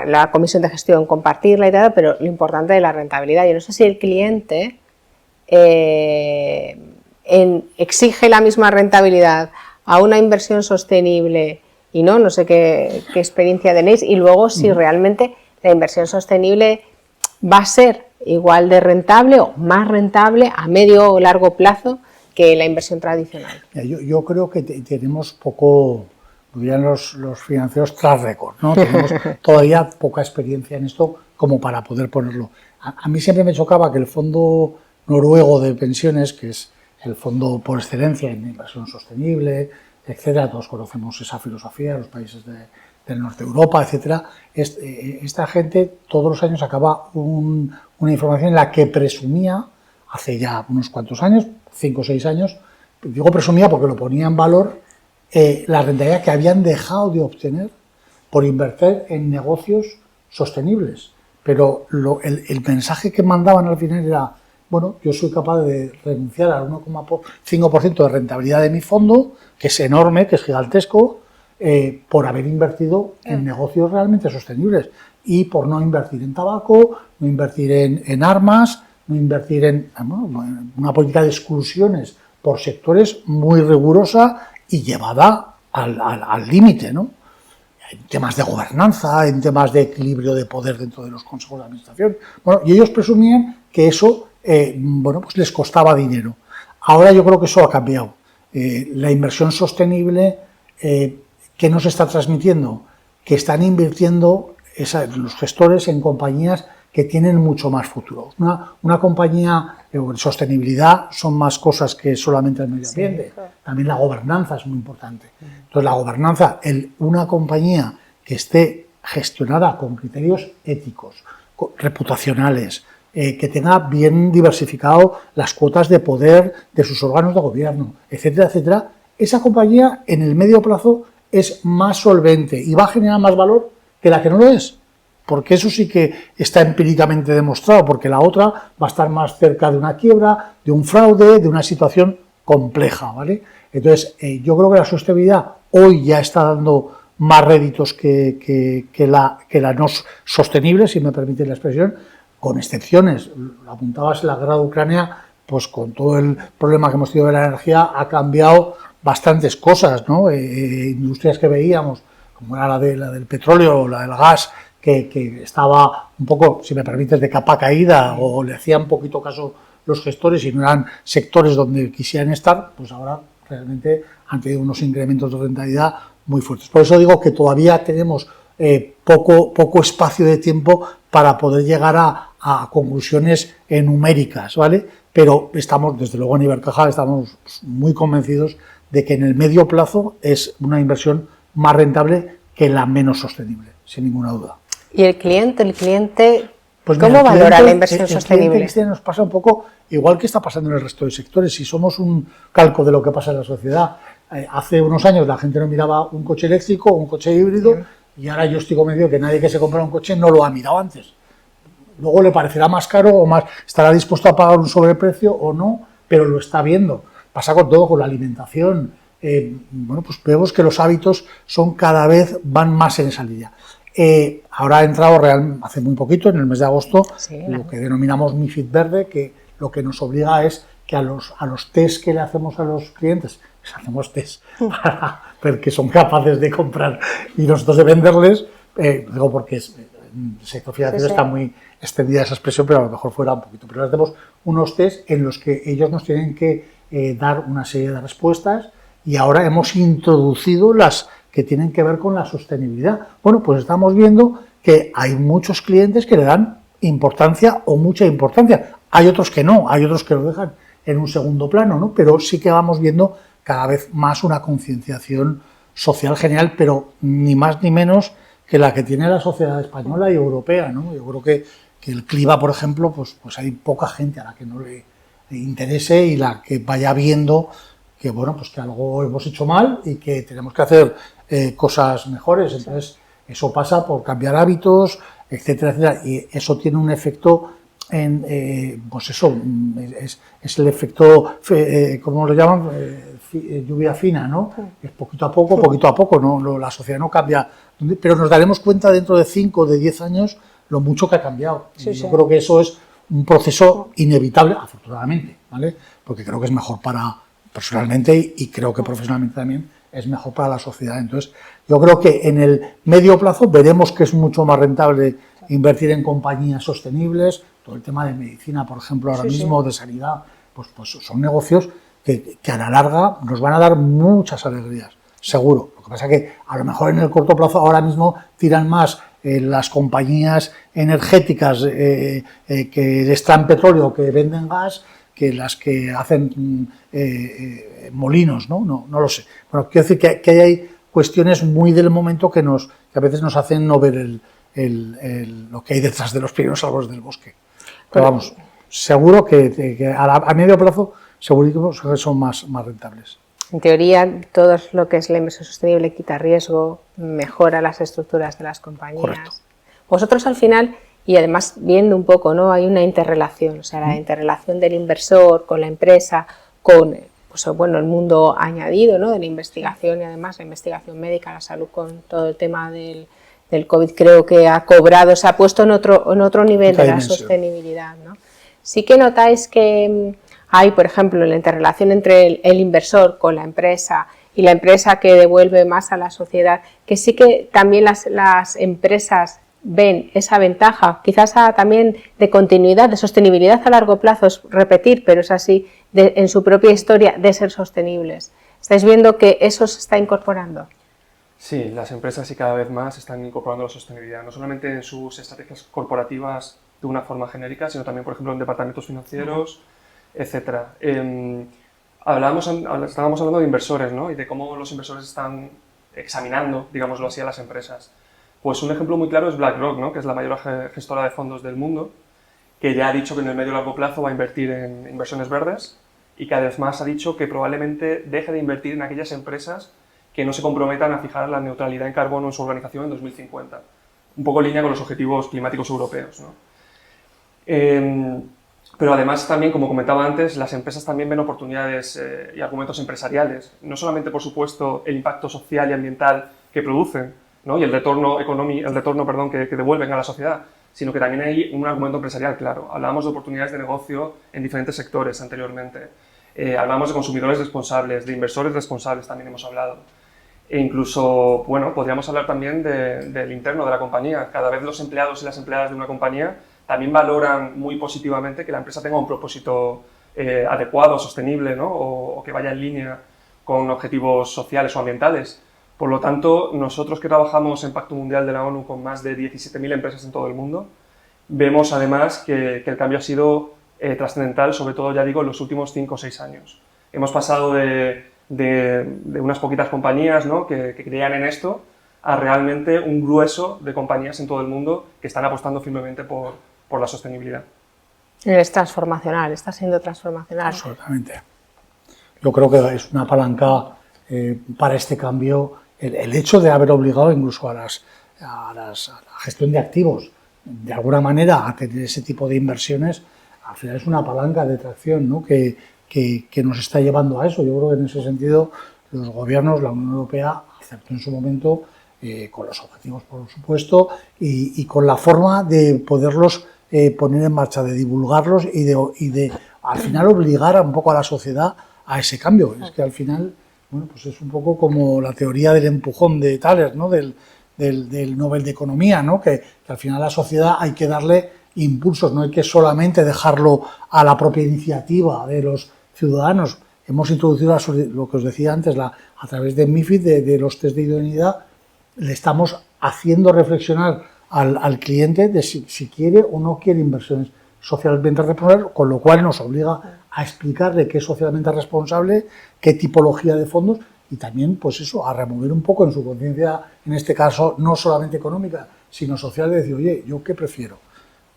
[SPEAKER 1] la comisión de gestión, compartirla y tal, pero lo importante de la rentabilidad. Yo no sé si el cliente exige la misma rentabilidad a una inversión sostenible y no sé qué experiencia tenéis, y luego si realmente la inversión sostenible va a ser igual de rentable o más rentable a medio o largo plazo que la inversión tradicional.
[SPEAKER 2] Yo creo que tenemos poco, dirían los financieros, track record, ¿no? Tenemos todavía poca experiencia en esto como para poder ponerlo. A mí siempre me chocaba que el fondo noruego de pensiones, que es el fondo por excelencia en inversión sostenible, etcétera, todos conocemos esa filosofía, los países del norte de Europa, etcétera. Esta gente todos los años sacaba una información en la que presumía, hace ya unos cuantos años, 5 o 6 años, digo presumía porque lo ponía en valor, la rentabilidad que habían dejado de obtener por invertir en negocios sostenibles. Pero el mensaje que mandaban al final era, bueno, yo soy capaz de renunciar al 1,5% de rentabilidad de mi fondo, que es enorme, que es gigantesco, por haber invertido en negocios realmente sostenibles y por no invertir en tabaco, no invertir en armas, no invertir en una política de exclusiones por sectores muy rigurosa y llevada al límite, ¿no? En temas de gobernanza, en temas de equilibrio de poder dentro de los consejos de administración. Bueno, y ellos presumían que eso pues les costaba dinero. Ahora yo creo que eso ha cambiado. La inversión sostenible, ¿qué nos está transmitiendo? Que están invirtiendo los gestores en compañías que tienen mucho más futuro. Una compañía en sostenibilidad son más cosas que solamente el medio ambiente. Sí. También la gobernanza es muy importante. Entonces, la gobernanza, una compañía que esté gestionada con criterios éticos, reputacionales, que tenga bien diversificado las cuotas de poder de sus órganos de gobierno, etcétera, etcétera, esa compañía en el medio plazo es más solvente y va a generar más valor que la que no lo es. Porque eso sí que está empíricamente demostrado, porque la otra va a estar más cerca de una quiebra, de un fraude, de una situación compleja, ¿vale? Entonces, yo creo que la sostenibilidad hoy ya está dando más réditos que la no sostenible, si me permite la expresión, con excepciones. Lo apuntabas, la guerra de Ucrania, pues con todo el problema que hemos tenido de la energía, ha cambiado bastantes cosas, ¿no? Industrias que veíamos, como era la del petróleo o la del gas, que estaba un poco, si me permites, de capa caída o le hacían poquito caso los gestores y no eran sectores donde quisieran estar, pues ahora realmente han tenido unos incrementos de rentabilidad muy fuertes. Por eso digo que todavía tenemos poco espacio de tiempo para poder llegar a conclusiones numéricas, ¿vale? Pero estamos, desde luego en Ibercaja, estamos muy convencidos de que en el medio plazo es una inversión más rentable que la menos sostenible, sin ninguna duda.
[SPEAKER 1] ¿Y el cliente
[SPEAKER 2] pues
[SPEAKER 1] cómo valora la inversión sostenible?
[SPEAKER 2] El cliente nos pasa un poco igual que está pasando en el resto de sectores. Si somos un calco de lo que pasa en la sociedad, hace unos años la gente no miraba un coche eléctrico o un coche híbrido, y ahora yo estoy convencido que nadie que se compra un coche no lo ha mirado antes. Luego le parecerá más caro o más, estará dispuesto a pagar un sobreprecio o no, pero lo está viendo. Pasa con todo, con la alimentación. Pues vemos que los hábitos van más en esa línea. Ahora ha entrado hace muy poquito, en el mes de agosto, lo que denominamos MiFID verde, que lo que nos obliga es que a los test que le hacemos a los clientes, les hacemos test para ver que son capaces de comprar y nosotros de venderles, digo porque el sector financiero está muy extendida esa expresión, pero a lo mejor fuera un poquito. Pero les hacemos unos test en los que ellos nos tienen que dar una serie de respuestas y ahora hemos introducido las que tienen que ver con la sostenibilidad. Bueno, pues estamos viendo que hay muchos clientes que le dan importancia o mucha importancia. Hay otros que no, hay otros que lo dejan en un segundo plano, ¿no? Pero sí que vamos viendo cada vez más una concienciación social general, pero ni más ni menos que la que tiene la sociedad española y europea, ¿no? Yo creo que el clima, por ejemplo, pues hay poca gente a la que no le interese y la que vaya viendo que, bueno, pues que algo hemos hecho mal y que tenemos que hacer cosas mejores. Entonces, eso pasa por cambiar hábitos, etcétera, etcétera, y eso tiene un efecto pues eso, es el efecto, ¿cómo lo llaman? Lluvia fina, ¿no? Es poquito a poco, no, la sociedad no cambia, pero nos daremos cuenta dentro de 5 o de 10 años lo mucho que ha cambiado. Yo creo que eso es un proceso inevitable, afortunadamente, ¿vale? Porque creo que es mejor personalmente y creo que profesionalmente también es mejor para la sociedad. Entonces, yo creo que en el medio plazo veremos que es mucho más rentable invertir en compañías sostenibles. Todo el tema de medicina, por ejemplo, ahora mismo, de sanidad, pues son negocios que a la larga nos van a dar muchas alegrías, seguro. Lo que pasa es que a lo mejor en el corto plazo ahora mismo tiran más las compañías energéticas que extraen petróleo, que venden gas, que las que hacen molinos, ¿no? No lo sé. Bueno, quiero decir que hay cuestiones muy del momento que a veces nos hacen no ver lo que hay detrás de los primeros árboles del bosque. Pero vamos, seguro que a medio plazo segurísimo que son más rentables.
[SPEAKER 1] En teoría, todo lo que es la inversión sostenible quita riesgo, mejora las estructuras de las compañías.
[SPEAKER 2] Correcto.
[SPEAKER 1] Vosotros al final, y además viendo un poco, ¿no? Hay una interrelación, o sea, la interrelación del inversor con la empresa, con pues, bueno, el mundo añadido, ¿no? De la investigación y además la investigación médica, la salud con todo el tema del COVID, creo que ha cobrado, se ha puesto en otro nivel de la sostenibilidad, ¿no? Sí que notáis que hay, por ejemplo, la interrelación entre el inversor con la empresa y la empresa que devuelve más a la sociedad, que sí que también las empresas ven esa ventaja, quizás también de continuidad, de sostenibilidad a largo plazo, es repetir, pero es así, en su propia historia, de ser sostenibles. ¿Estáis viendo que eso se está incorporando?
[SPEAKER 4] Sí, las empresas sí cada vez más están incorporando la sostenabilidad, no solamente en sus estrategias corporativas de una forma genérica, sino también, por ejemplo, en departamentos financieros, etcétera. Estábamos hablando de inversores, ¿no? Y de cómo los inversores están examinando, digámoslo así, a las empresas. Pues un ejemplo muy claro es BlackRock, ¿no? Que es la mayor gestora de fondos del mundo, que ya ha dicho que en el medio y largo plazo va a invertir en inversiones verdes y que además ha dicho que probablemente deje de invertir en aquellas empresas que no se comprometan a fijar la neutralidad en carbono en su organización en 2050. Un poco en línea con los objetivos climáticos europeos, ¿no? Pero además también, como comentaba antes, las empresas también ven oportunidades y argumentos empresariales. No solamente, por supuesto, el impacto social y ambiental que producen, ¿no? Y el retorno que devuelven a la sociedad, sino que también hay un argumento empresarial claro. Hablábamos de oportunidades de negocio en diferentes sectores anteriormente. Hablamos de consumidores responsables, de inversores responsables, también hemos hablado. E incluso, bueno, podríamos hablar también del interno de la compañía. Cada vez los empleados y las empleadas de una compañía también valoran muy positivamente que la empresa tenga un propósito adecuado, sostenible, ¿no? o que vaya en línea con objetivos sociales o ambientales. Por lo tanto, nosotros que trabajamos en Pacto Mundial de la ONU con más de 17.000 empresas en todo el mundo, vemos además que el cambio ha sido trascendental, sobre todo, ya digo, en los últimos 5 o 6 años. Hemos pasado de unas poquitas compañías, ¿no? que creían en esto, a realmente un grueso de compañías en todo el mundo que están apostando firmemente por la sostenibilidad.
[SPEAKER 1] Es transformacional, está siendo transformacional.
[SPEAKER 2] Absolutamente. Yo creo que es una palanca para este cambio el hecho de haber obligado incluso a la gestión de activos, de alguna manera, a tener ese tipo de inversiones, al final es una palanca de tracción, ¿no? que nos está llevando a eso. Yo creo que en ese sentido los gobiernos, la Unión Europea, aceptó en su momento, con los objetivos por supuesto, y con la forma de poderlos poner en marcha, de divulgarlos y de al final obligar un poco a la sociedad a ese cambio. Es que al final, bueno, pues es un poco como la teoría del empujón de Thaler, ¿no? del Nobel de Economía, ¿no? que al final a la sociedad hay que darle impulsos, no hay que solamente dejarlo a la propia iniciativa de los ciudadanos. Hemos introducido lo que os decía antes, a través de MiFID, de los test de idoneidad, le estamos haciendo reflexionar al cliente de si quiere o no quiere inversiones socialmente responsable, con lo cual nos obliga a explicarle qué es socialmente responsable, qué tipología de fondos y también, pues eso, a remover un poco en su conciencia, en este caso, no solamente económica, sino social, de decir, oye, ¿yo qué prefiero?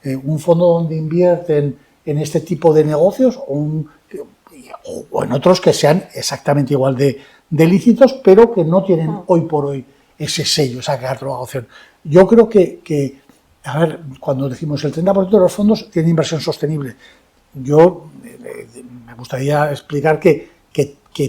[SPEAKER 2] ¿Un fondo donde invierten en este tipo de negocios o en otros que sean exactamente igual de lícitos, pero que no tienen hoy por hoy ese sello, esa catalogación? Yo creo que a ver, cuando decimos el 30% de los fondos tiene inversión sostenible, yo me gustaría explicar que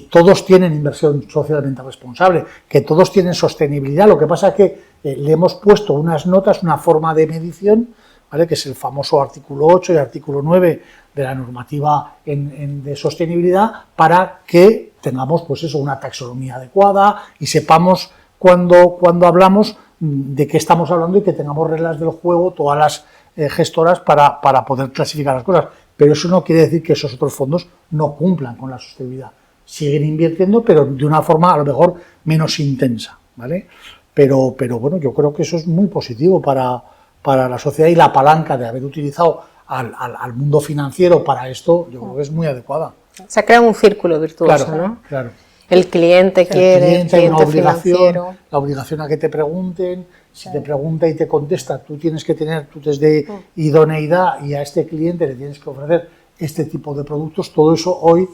[SPEAKER 2] todos tienen inversión socialmente responsable, que todos tienen sostenibilidad. Lo que pasa es que le hemos puesto unas notas, una forma de medición, ¿vale?, que es el famoso artículo 8 y artículo 9 de la normativa de sostenibilidad, para que tengamos, pues eso, una taxonomía adecuada y sepamos cuando hablamos de qué estamos hablando y que tengamos reglas del juego todas las gestoras para poder clasificar las cosas. Pero eso no quiere decir que esos otros fondos no cumplan con la sostenibilidad. Siguen invirtiendo, pero de una forma a lo mejor menos intensa, ¿vale? Pero bueno, yo creo que eso es muy positivo para la sociedad, y la palanca de haber utilizado al mundo financiero para esto, yo creo que es muy adecuada.
[SPEAKER 1] Se crea un círculo virtuoso,
[SPEAKER 2] Claro,
[SPEAKER 1] ¿no?
[SPEAKER 2] claro.
[SPEAKER 1] El cliente quiere, el cliente financiero.
[SPEAKER 2] La obligación a que te pregunten, si te pregunta y te contesta, tú tienes que tener tu test de idoneidad y a este cliente le tienes que ofrecer este tipo de productos. Todo eso hoy,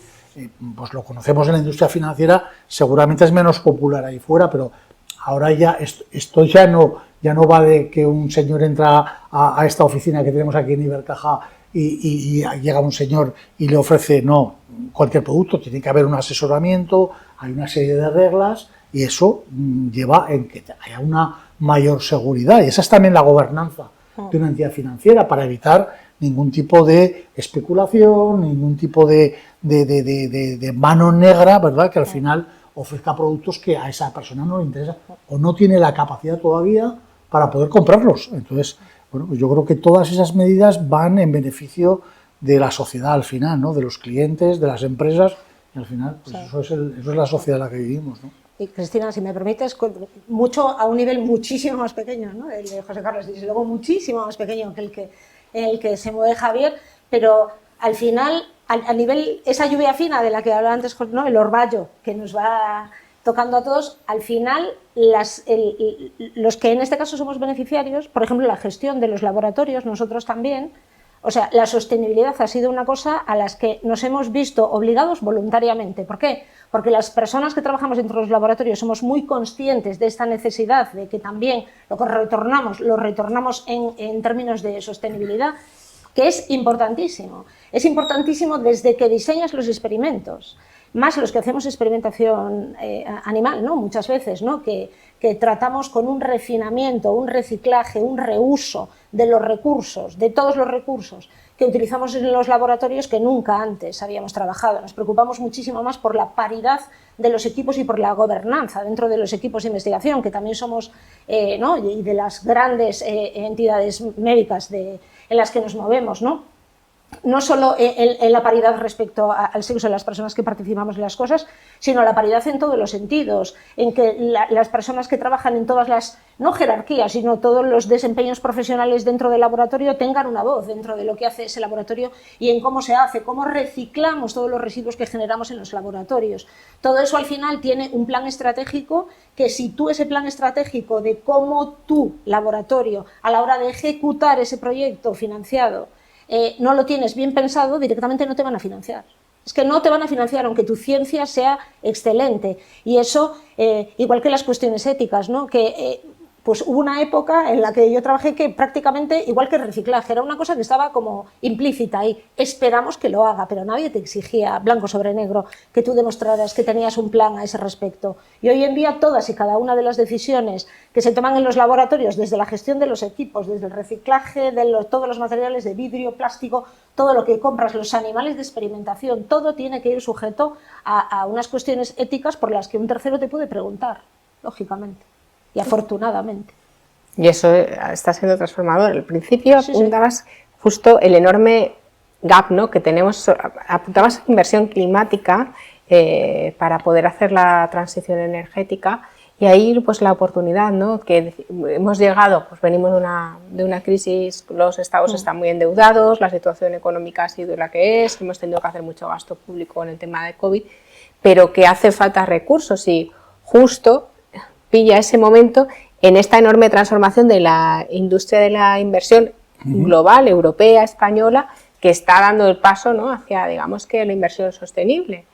[SPEAKER 2] pues lo conocemos en la industria financiera, seguramente es menos popular ahí fuera, pero ahora ya esto ya no va de que un señor entra a esta oficina que tenemos aquí en Ibercaja y llega un señor y le ofrece, no, cualquier producto. Tiene que haber un asesoramiento, hay una serie de reglas, y eso lleva en que haya una mayor seguridad, y esa es también la gobernanza de una entidad financiera, para evitar ningún tipo de especulación, ningún tipo de mano negra, ¿verdad?, que al final ofrezca productos que a esa persona no le interesa o no tiene la capacidad todavía para poder comprarlos. Entonces, bueno, pues yo creo que todas esas medidas van en beneficio de la sociedad al final, ¿no?, de los clientes, de las empresas, y al final pues eso es la sociedad en la que vivimos, ¿no?
[SPEAKER 3] Y Cristina, si me permites, mucho a un nivel muchísimo más pequeño, ¿no?, el de José Carlos, desde luego muchísimo más pequeño que el que se mueve Javier, pero al final, a nivel, esa lluvia fina de la que hablaba antes, ¿no?, el orvallo que nos va tocando a todos, al final los que en este caso somos beneficiarios, por ejemplo, la gestión de los laboratorios, nosotros también, o sea, la sostenibilidad ha sido una cosa a las que nos hemos visto obligados voluntariamente. ¿Por qué? Porque las personas que trabajamos dentro de los laboratorios somos muy conscientes de esta necesidad de que también lo retornamos en términos de sostenibilidad, que es importantísimo. Es importantísimo desde que diseñas los experimentos, más los que hacemos experimentación animal, ¿no?, muchas veces, ¿no?, que tratamos con un refinamiento, un reciclaje, un reuso de los recursos, de todos los recursos que utilizamos en los laboratorios que nunca antes habíamos trabajado. Nos preocupamos muchísimo más por la paridad de los equipos y por la gobernanza dentro de los equipos de investigación, que también somos, ¿no?, y de las grandes entidades médicas en las que nos movemos, ¿no? No solo en la paridad respecto al sexo de las personas que participamos en las cosas, sino la paridad en todos los sentidos, en que las personas que trabajan en todas las, no jerarquías, sino todos los desempeños profesionales dentro del laboratorio tengan una voz dentro de lo que hace ese laboratorio y en cómo se hace, cómo reciclamos todos los residuos que generamos en los laboratorios. Todo eso al final tiene un plan estratégico que, si tú ese plan estratégico de cómo tu laboratorio, a la hora de ejecutar ese proyecto financiado, no lo tienes bien pensado, directamente no te van a financiar. Es que no te van a financiar aunque tu ciencia sea excelente. Y eso, igual que las cuestiones éticas, ¿no?, que pues hubo una época en la que yo trabajé que prácticamente, igual que el reciclaje, era una cosa que estaba como implícita ahí. Esperamos que lo haga, pero nadie te exigía blanco sobre negro que tú demostraras que tenías un plan a ese respecto. Y hoy en día todas y cada una de las decisiones que se toman en los laboratorios, desde la gestión de los equipos, desde el reciclaje de todos los materiales de vidrio, plástico, todo lo que compras, los animales de experimentación, todo tiene que ir sujeto a unas cuestiones éticas por las que un tercero te puede preguntar, lógicamente. Y afortunadamente.
[SPEAKER 1] Y eso está siendo transformador. Al principio apuntabas justo el enorme gap, ¿no?, que tenemos, apuntabas inversión climática para poder hacer la transición energética, y Y ahí pues la oportunidad, ¿no? Que hemos llegado, pues venimos de una crisis, los estados están muy endeudados, la situación económica ha sido la que es, hemos tenido que hacer mucho gasto público en el tema de COVID, pero que hace falta recursos y justo pilla ese momento en esta enorme transformación de la industria de la inversión global, europea, española, que está dando el paso, ¿no? Hacia, digamos, que la inversión sostenible.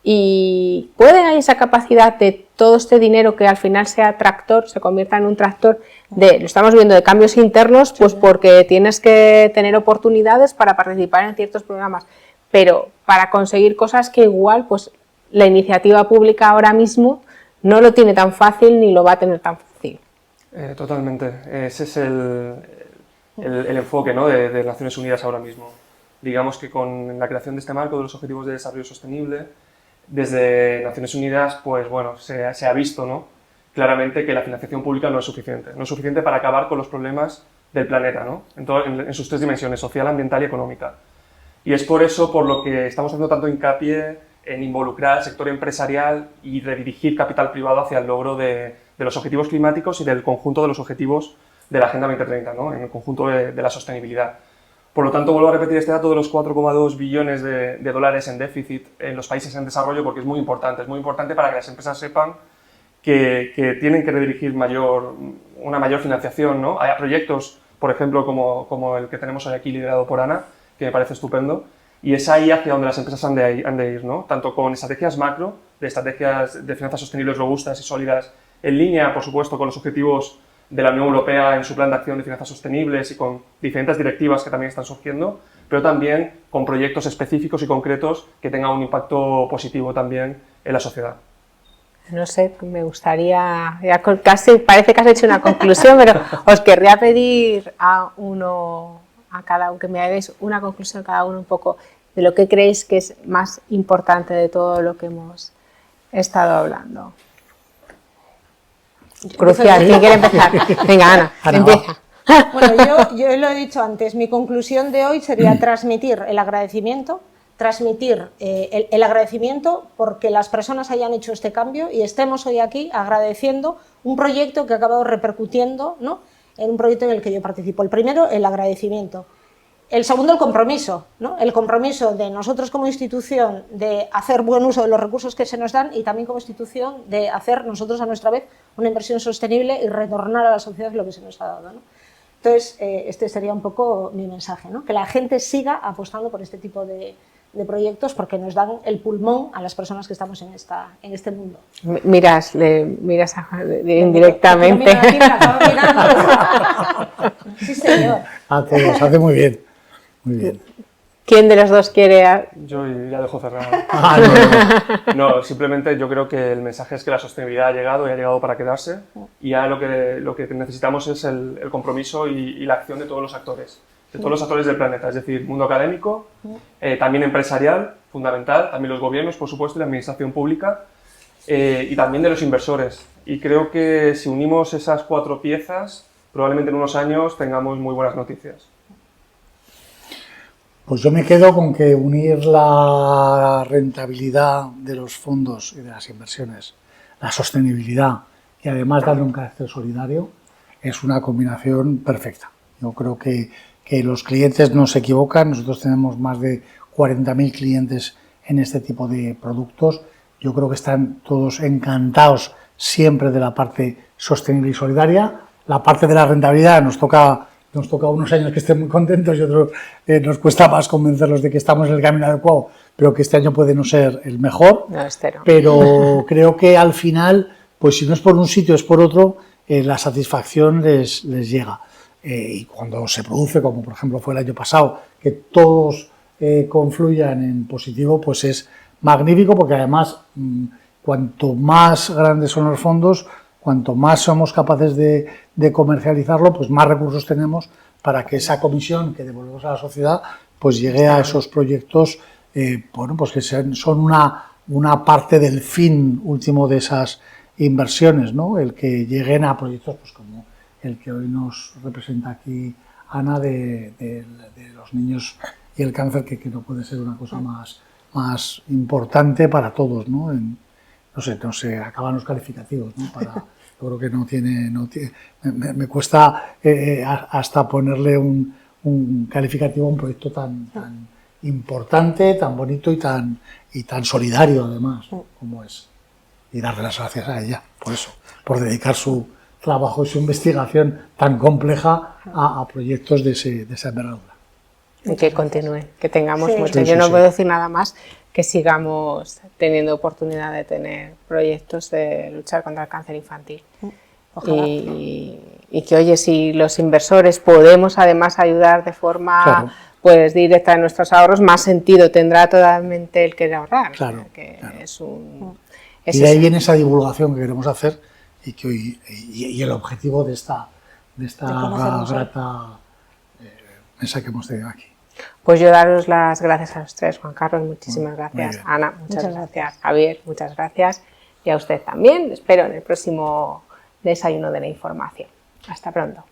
[SPEAKER 1] Y puede haber esa capacidad de todo este dinero que al final sea tractor, se convierta en un tractor lo estamos viendo, de cambios internos, pues porque tienes que tener oportunidades para participar en ciertos programas, pero para conseguir cosas que igual, pues la iniciativa pública ahora mismo no lo tiene tan fácil ni lo va a tener tan fácil.
[SPEAKER 4] Totalmente. Ese es el enfoque, ¿no? de Naciones Unidas ahora mismo. Digamos que con la creación de este marco de los Objetivos de Desarrollo Sostenible, desde Naciones Unidas, pues bueno, se ha visto, ¿no? Claramente que la financiación pública no es suficiente. No es suficiente para acabar con los problemas del planeta, ¿no? En sus tres dimensiones, social, ambiental y económica. Y es por eso por lo que estamos haciendo tanto hincapié en involucrar al sector empresarial y redirigir capital privado hacia el logro de los objetivos climáticos y del conjunto de los objetivos de la Agenda 2030, ¿no? En el conjunto de la sostenibilidad. Por lo tanto, vuelvo a repetir este dato de los 4,2 billones de dólares en déficit en los países en desarrollo porque es muy importante para que las empresas sepan que tienen que redirigir una mayor financiación, ¿no? Hay proyectos, por ejemplo, como el que tenemos hoy aquí liderado por Ana, que me parece estupendo, y es ahí hacia donde las empresas han de ir, ¿no? Tanto con estrategias macro, de estrategias de finanzas sostenibles robustas y sólidas, en línea, por supuesto, con los objetivos de la Unión Europea en su plan de acción de finanzas sostenibles y con diferentes directivas que también están surgiendo, pero también con proyectos específicos y concretos que tengan un impacto positivo también en la sociedad.
[SPEAKER 1] No sé, me gustaría, ya casi parece que has hecho una conclusión, pero os querría pedir a cada uno que me hagáis una conclusión cada uno un poco de lo que creéis que es más importante de todo lo que hemos estado hablando. Crucial, ¿quién quiere empezar? Venga, Ana, empieza.
[SPEAKER 3] Bueno, yo lo he dicho antes, mi conclusión de hoy sería transmitir el agradecimiento, el agradecimiento porque las personas hayan hecho este cambio y estemos hoy aquí agradeciendo un proyecto que ha acabado repercutiendo, ¿no?, en un proyecto en el que yo participo. El primero, el agradecimiento. El segundo, el compromiso, ¿no? El compromiso de nosotros como institución de hacer buen uso de los recursos que se nos dan y también como institución de hacer nosotros a nuestra vez una inversión sostenible y retornar a la sociedad lo que se nos ha dado, ¿no? Entonces, este sería un poco mi mensaje, ¿no? Que la gente siga apostando por este tipo de proyectos porque nos dan el pulmón a las personas que estamos en este mundo.
[SPEAKER 1] Miras indirectamente.
[SPEAKER 3] Sí, señor.
[SPEAKER 2] A todos, hace muy bien. Muy bien.
[SPEAKER 1] ¿Quién de los dos quiere...?
[SPEAKER 4] Yo ya dejo cerrado. No, simplemente yo creo que el mensaje es que la sostenibilidad ha llegado y ha llegado para quedarse y ya lo que necesitamos es el compromiso y la acción de todos los actores. De todos los actores del planeta, es decir, mundo académico, también empresarial, fundamental, también los gobiernos, por supuesto, y la administración pública, y también de los inversores. Y creo que si unimos esas cuatro piezas, probablemente en unos años tengamos muy buenas noticias.
[SPEAKER 2] Pues yo me quedo con que unir la rentabilidad de los fondos y de las inversiones, la sostenibilidad y además darle un carácter solidario, es una combinación perfecta. Yo creo que los clientes no se equivocan, nosotros tenemos más de 40.000 clientes en este tipo de productos, yo creo que están todos encantados siempre de la parte sostenible y solidaria, la parte de la rentabilidad nos toca unos años que estén muy contentos y otros nos cuesta más convencerlos de que estamos en el camino adecuado, pero que este año puede no ser el mejor, pero creo que al final, pues si no es por un sitio es por otro, la satisfacción les llega. Y cuando se produce, como por ejemplo fue el año pasado, que todos confluyan en positivo, pues es magnífico porque además cuanto más grandes son los fondos, cuanto más somos capaces de comercializarlo, pues más recursos tenemos para que esa comisión que devolvemos a la sociedad pues llegue a esos proyectos, bueno, pues que son una parte del fin último de esas inversiones, ¿no? El que lleguen a proyectos pues como el que hoy nos representa aquí Ana de los niños y el cáncer, que no puede ser una cosa más importante para todos, ¿no? no se acaban los calificativos, ¿no? Yo creo que no tiene me cuesta hasta ponerle un calificativo a un proyecto tan importante, tan bonito y tan solidario además, ¿no? Como es. Y darle las gracias a ella por eso, por dedicar su trabajo y su investigación tan compleja a proyectos de esa envergadura.
[SPEAKER 1] Y que continúen, que tengamos
[SPEAKER 3] Sí.
[SPEAKER 1] mucho.
[SPEAKER 2] Sí,
[SPEAKER 1] Yo
[SPEAKER 2] sí,
[SPEAKER 1] no
[SPEAKER 2] sí.
[SPEAKER 1] puedo decir nada más, que sigamos teniendo oportunidad de tener proyectos de luchar contra el cáncer infantil.
[SPEAKER 3] Ojalá.
[SPEAKER 1] Y que, oye, si los inversores podemos además ayudar de forma
[SPEAKER 2] Claro.
[SPEAKER 1] pues directa en nuestros ahorros, más sentido tendrá totalmente el querer ahorrar.
[SPEAKER 2] Claro,
[SPEAKER 1] O sea, que
[SPEAKER 2] claro.
[SPEAKER 1] es
[SPEAKER 2] Y de ahí viene esa divulgación que queremos hacer y el objetivo de esta
[SPEAKER 3] conocernos,
[SPEAKER 2] grata mesa que hemos tenido aquí.
[SPEAKER 1] Pues yo daros las gracias a los tres. Juan Carlos, muchísimas
[SPEAKER 2] Muy
[SPEAKER 1] gracias.
[SPEAKER 2] bien.
[SPEAKER 1] Ana, muchas
[SPEAKER 3] Muchas
[SPEAKER 1] gracias.
[SPEAKER 3] gracias.
[SPEAKER 1] Javier, muchas gracias. Y a usted también. Espero en el próximo desayuno de la información. Hasta pronto.